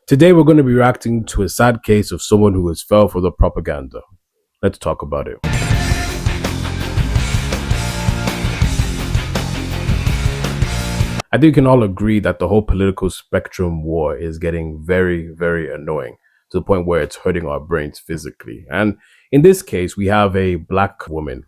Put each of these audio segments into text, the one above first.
Today, we're going to be reacting to a sad case of someone who has fell for the propaganda. Let's talk about it. I think we can all agree that the whole political spectrum war is getting very, very annoying to the point where it's hurting our brains physically. And in this case, we have a black woman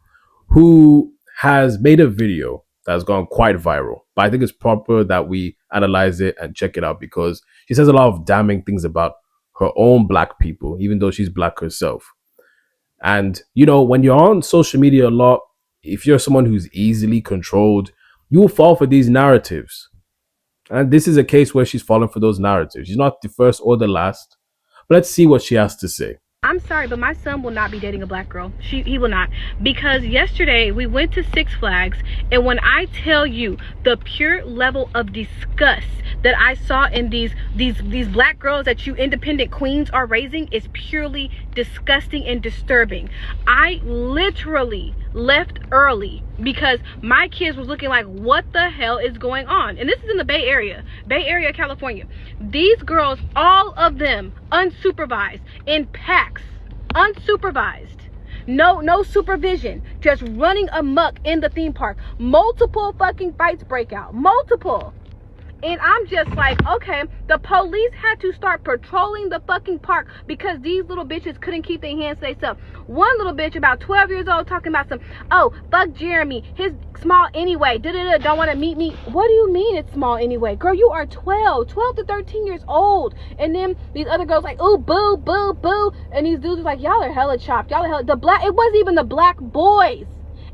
who has made a video that has gone quite viral. But I think it's proper that we analyze it and check it out because she says a lot of damning things about her own black people, even though she's black herself. And, when you're on social media a lot, if you're someone who's easily controlled, you will fall for these narratives. And this is a case where she's fallen for those narratives. She's not the first or the last. But let's see what she has to say. I'm sorry, but my son will not be dating a black girl. He will not. Because yesterday we went to Six Flags, and when I tell you the pure level of disgust that I saw in these black girls that you independent queens are raising is purely disgusting and disturbing. I literally left early because my kids was looking like, what the hell is going on? And this is in the Bay Area, California. These girls, all of them unsupervised, in packs, unsupervised, no supervision, just running amok in the theme park. Multiple fucking fights break out, multiple. And I'm just like, okay, the police had to start patrolling the fucking park because these little bitches couldn't keep their hands to themselves. One little bitch about 12 years old talking about oh, fuck Jeremy, his small anyway, don't want to meet me. What do you mean it's small anyway? Girl, you are 12 to 13 years old. And then these other girls like, ooh, boo, boo, boo. And these dudes like, y'all are hella chopped. Y'all are hella, it wasn't even the black boys.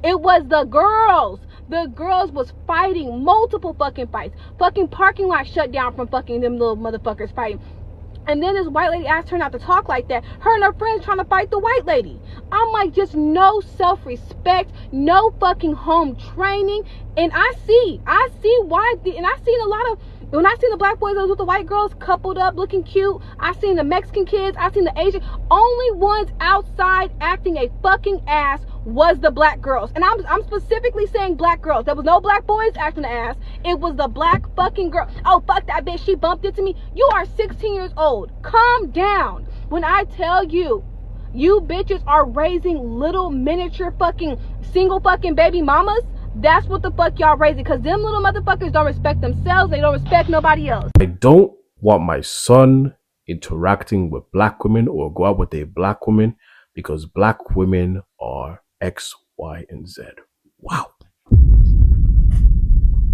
It was the girls. The girls was fighting, multiple fucking fights. Fucking parking lot shut down from fucking them little motherfuckers fighting. And then this white lady asked her not to talk like that. Her and her friends trying to fight the white lady. I'm like, just no self-respect, no fucking home training. And I see why, and I seen a lot of, when I seen the black boys with the white girls coupled up looking cute, I seen the Mexican kids, I seen the Asian, only ones outside acting a fucking ass was the black girls. And I'm specifically saying black girls. There was no black boys acting the ass. It was the black fucking girl. Oh, fuck that bitch, she bumped into me. You are 16 years old. Calm down. When I tell you, you bitches are raising little miniature fucking single fucking baby mamas, that's what the fuck y'all raising. Because them little motherfuckers don't respect themselves. They don't respect nobody else. I don't want my son interacting with black women or go out with a black woman because black women are X, Y, and Z. Wow.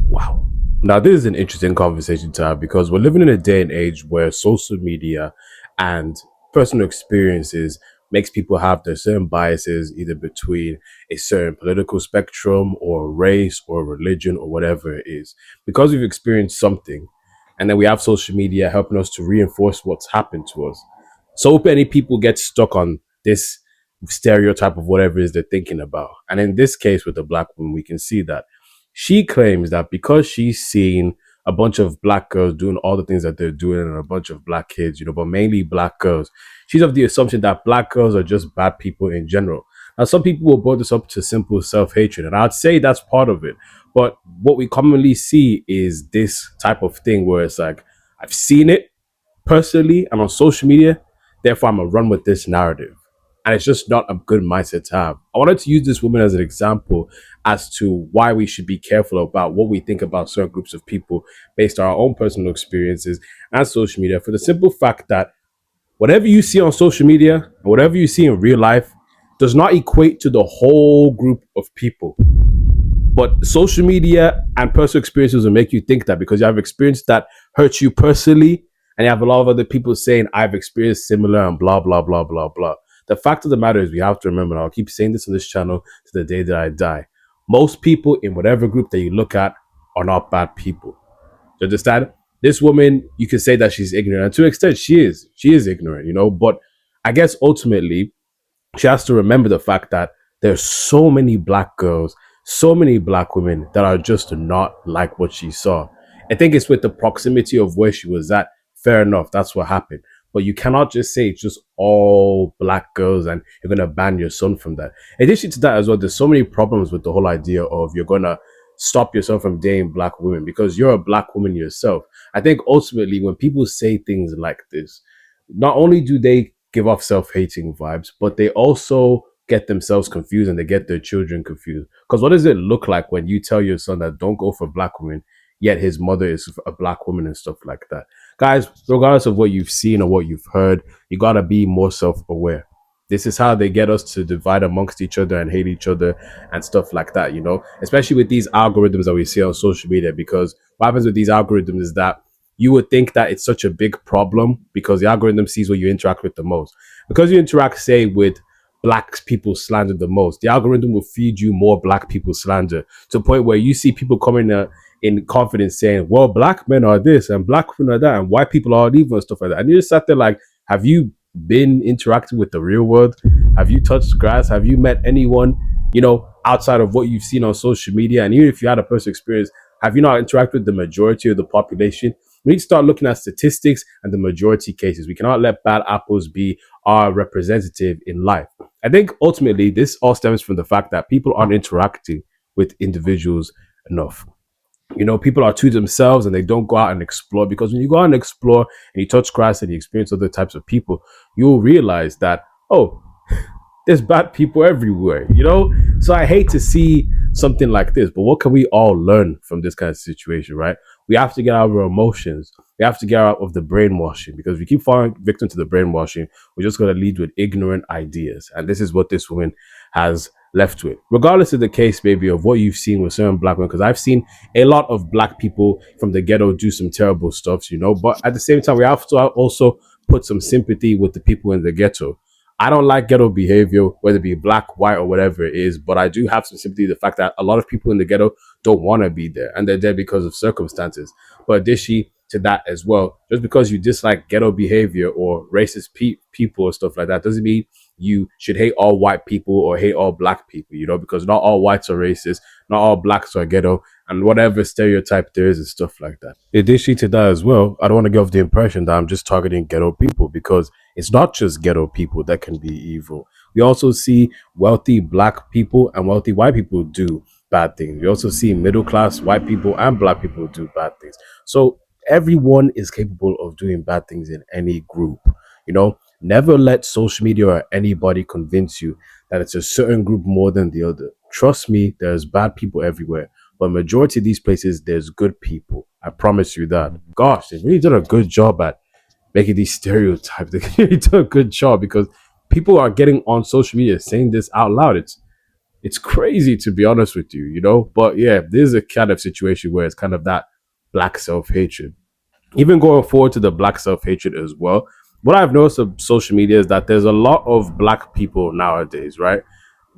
Wow. Now, this is an interesting conversation to have because we're living in a day and age where social media and personal experiences makes people have their certain biases either between a certain political spectrum or race or religion or whatever it is. Because we've experienced something and then we have social media helping us to reinforce what's happened to us. So many people get stuck on this stereotype of whatever it is they're thinking about. And in this case with the black woman, we can see that she claims that because she's seen a bunch of black girls doing all the things that they're doing and a bunch of black kids, but mainly black girls, she's of the assumption that black girls are just bad people in general. Now, some people will boil this up to simple self-hatred, and I'd say that's part of it. But what we commonly see is this type of thing where it's like, I've seen it personally and on social media, therefore I'm gonna run with this narrative. And it's just not a good mindset to have. I wanted to use this woman as an example as to why we should be careful about what we think about certain groups of people based on our own personal experiences and social media, for the simple fact that whatever you see on social media and whatever you see in real life does not equate to the whole group of people. But social media and personal experiences will make you think that because you have experience that hurts you personally, and you have a lot of other people saying, I've experienced similar and blah, blah, blah, blah, blah. The fact of the matter is we have to remember, and I'll keep saying this on this channel to the day that I die, most people in whatever group that you look at are not bad people. You understand? This woman, you can say that she's ignorant. And to an extent, she is. She is ignorant, But I guess ultimately, she has to remember the fact that there's so many black girls, so many black women that are just not like what she saw. I think it's with the proximity of where she was at. Fair enough. That's what happened. But you cannot just say it's just all black girls and you're going to ban your son from that. In addition to that as well, there's so many problems with the whole idea of you're going to stop yourself from dating black women because you're a black woman yourself. I think ultimately when people say things like this, not only do they give off self-hating vibes, but they also get themselves confused and they get their children confused. Because what does it look like when you tell your son that don't go for black women, yet his mother is a black woman and stuff like that? Guys, regardless of what you've seen or what you've heard, you gotta be more self-aware. This is how they get us to divide amongst each other and hate each other and stuff like that, you know, especially with these algorithms that we see on social media. Because what happens with these algorithms is that you would think that it's such a big problem because the algorithm sees what you interact with the most. Because you interact, say, with black people slander the most, the algorithm will feed you more black people slander to the point where you see people coming in confidence saying, well, black men are this and black women are that and white people are evil and stuff like that. And you just sat there like, have you been interacting with the real world? Have you touched grass? Have you met anyone, you know, outside of what you've seen on social media? And even if you had a personal experience, have you not interacted with the majority of the population? We need to start looking at statistics and the majority cases. We cannot let bad apples be our representative in life. I think ultimately this all stems from the fact that people aren't interacting with individuals enough. You know, people are to themselves and they don't go out and explore, because when you go out and explore and you touch grass and you experience other types of people, you'll realize that, oh, there's bad people everywhere, you know? So I hate to see something like this, but what can we all learn from this kind of situation, right? We have to get out of our emotions. We have to get out of the brainwashing, because if we keep falling victim to the brainwashing, we're just going to lead with ignorant ideas. And this is what this woman has left with. Regardless of the case, maybe, of what you've seen with certain black women, because I've seen a lot of black people from the ghetto do some terrible stuff, you know, but at the same time, we have to also put some sympathy with the people in the ghetto. I don't like ghetto behavior, whether it be black, white, or whatever it is, but I do have some sympathy with the fact that a lot of people in the ghetto don't want to be there and they're there because of circumstances. But additionally to that as well, just because you dislike ghetto behavior or racist people or stuff like that doesn't mean you should hate all white people or hate all black people, you know, because not all whites are racist, not all blacks are ghetto, and whatever stereotype there is and stuff like that. Additionally to that as well, I don't want to give the impression that I'm just targeting ghetto people, because it's not just ghetto people that can be evil. We also see wealthy black people and wealthy white people do bad things. We also see middle class white people and black people do bad things. So everyone is capable of doing bad things in any group. You know, never let social media or anybody convince you that it's a certain group more than the other. Trust me, there's bad people everywhere. But majority of these places, there's good people. I promise you that. Gosh, they really did a good job at making these stereotypes. They really did a good job, because people are getting on social media saying this out loud. It's crazy, to be honest with you, you know. But yeah, this is a kind of situation where it's kind of that black self hatred. Even going forward to the black self hatred as well, what I've noticed of social media is that there's a lot of black people nowadays, right?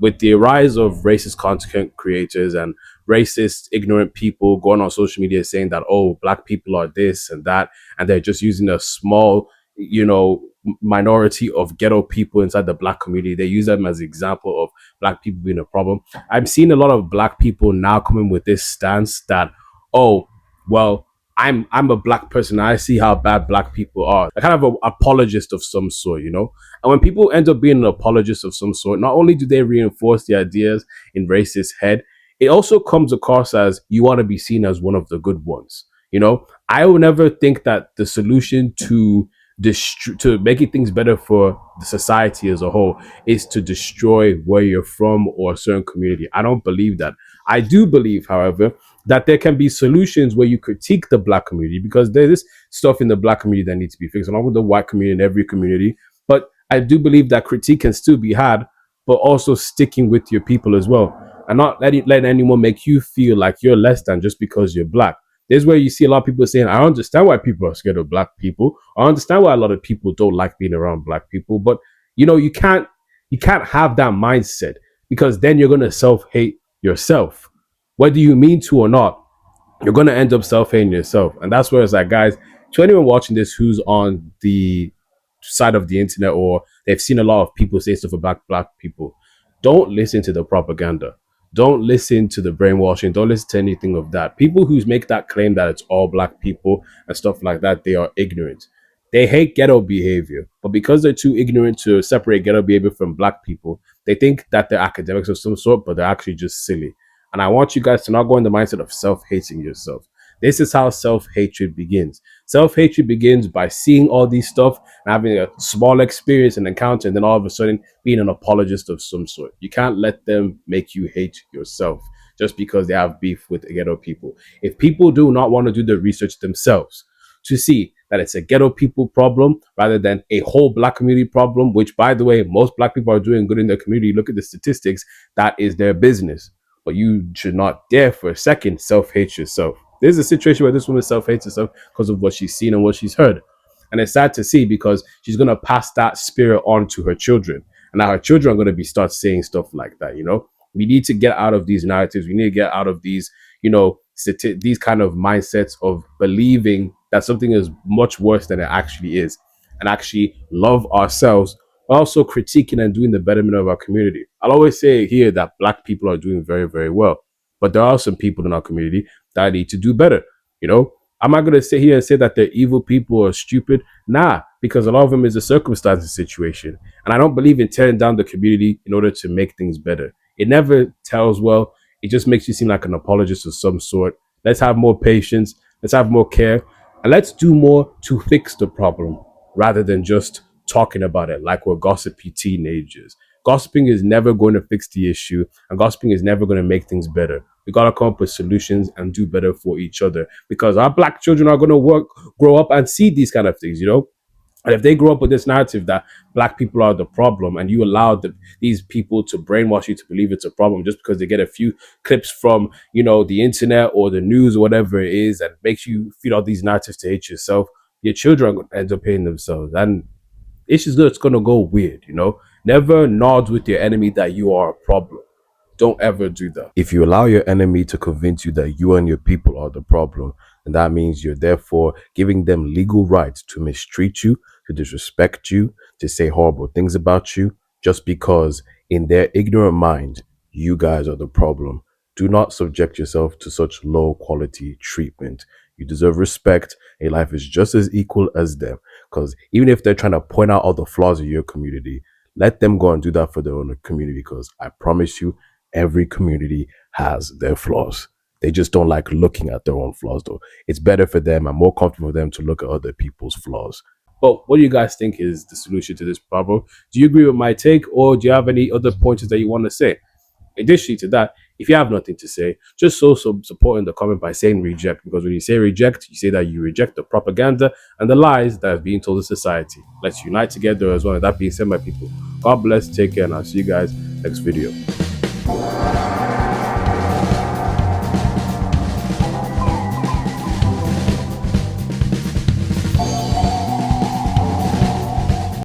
With the rise of racist content creators and racist, ignorant people going on social media saying that, oh, black people are this and that, and they're just using a small, you know, minority of ghetto people inside the black community. They use them as an example of black people being a problem. I'm seeing a lot of black people now coming with this stance that, oh, well, I'm a black person. I see how bad black people are. A kind of an apologist of some sort, you know. And when people end up being an apologist of some sort, not only do they reinforce the ideas in racist head, it also comes across as you want to be seen as one of the good ones. You know, I will never think that the solution to making things better for the society as a whole is to destroy where you're from or a certain community. I don't believe that. I do believe, however, that there can be solutions where you critique the black community, because there is stuff in the black community that needs to be fixed, along with the white community and every community. But I do believe that critique can still be had, but also sticking with your people as well, and not letting anyone make you feel like you're less than just because you're black. This is where you see a lot of people saying, I understand why people are scared of black people. I understand why a lot of people don't like being around black people. But you know, you can't have that mindset, because then you're gonna self-hate yourself. Whether you mean to or not, you're gonna end up self-hating yourself. And that's where it's like, guys, to anyone watching this who's on the side of the internet, or they've seen a lot of people say stuff about black people, don't listen to the propaganda. Don't listen to the brainwashing. Don't listen to anything of that. People who make that claim that it's all black people and stuff like that, they are ignorant. They hate ghetto behavior, but because they're too ignorant to separate ghetto behavior from black people, they think that they're academics of some sort, but they're actually just silly. And I want you guys to not go in the mindset of self-hating yourself. This is how self-hatred begins. Self-hatred begins by seeing all these stuff and having a small experience and encounter, and then all of a sudden being an apologist of some sort. You can't let them make you hate yourself just because they have beef with the ghetto people. If people do not want to do the research themselves to see that it's a ghetto people problem rather than a whole black community problem, which, by the way, most black people are doing good in their community. Look at the statistics. That is their business. But you should not dare for a second self-hate yourself. There's a situation where this woman self-hates herself because of what she's seen and what she's heard. And it's sad to see because she's going to pass that spirit on to her children. And now her children are going to be start saying stuff like that, you know? We need to get out of these narratives. We need to get out of these, these kind of mindsets of believing that something is much worse than it actually is, and actually love ourselves, but also critiquing and doing the betterment of our community. I'll always say here that black people are doing very, very well, but there are some people in our community that need to do better. You know, I'm not going to sit here and say that they're evil people or stupid. Nah, because a lot of them is a circumstances situation. And I don't believe in tearing down the community in order to make things better. It never tells well. It just makes you seem like an apologist of some sort. Let's have more patience. Let's have more care. And let's do more to fix the problem rather than just talking about it like we're gossipy teenagers. Gossiping is never going to fix the issue, and gossiping is never going to make things better. We got to come up with solutions and do better for each other, because our black children are going to grow up and see these kind of things, you know? And if they grow up with this narrative that black people are the problem, and you allow these people to brainwash you to believe it's a problem just because they get a few clips from, the internet or the news or whatever it is, that makes you feed all these narratives to hate yourself, your children are going to end up hating themselves. And it's just it's going to go weird, you know? Never nod with your enemy that you are a problem. Don't ever do that. If you allow your enemy to convince you that you and your people are the problem, then that means you're therefore giving them legal rights to mistreat you, to disrespect you, to say horrible things about you, just because in their ignorant mind, you guys are the problem. Do not subject yourself to such low quality treatment. You deserve respect. A life is just as equal as them. Because even if they're trying to point out all the flaws of your community, let them go and do that for their own community, because I promise you, every community has their flaws. They just don't like looking at their own flaws, though. It's better for them and more comfortable for them to look at other people's flaws. But what do you guys think is the solution to this problem? Do you agree with my take, or do you have any other pointers that you want to say? Additionally to that, if you have nothing to say, just show some support in the comment by saying reject, because when you say reject, you say that you reject the propaganda and the lies that are being told in society. Let's unite together as well. And that being said, my people, God bless, take care, and I'll see you guys next video.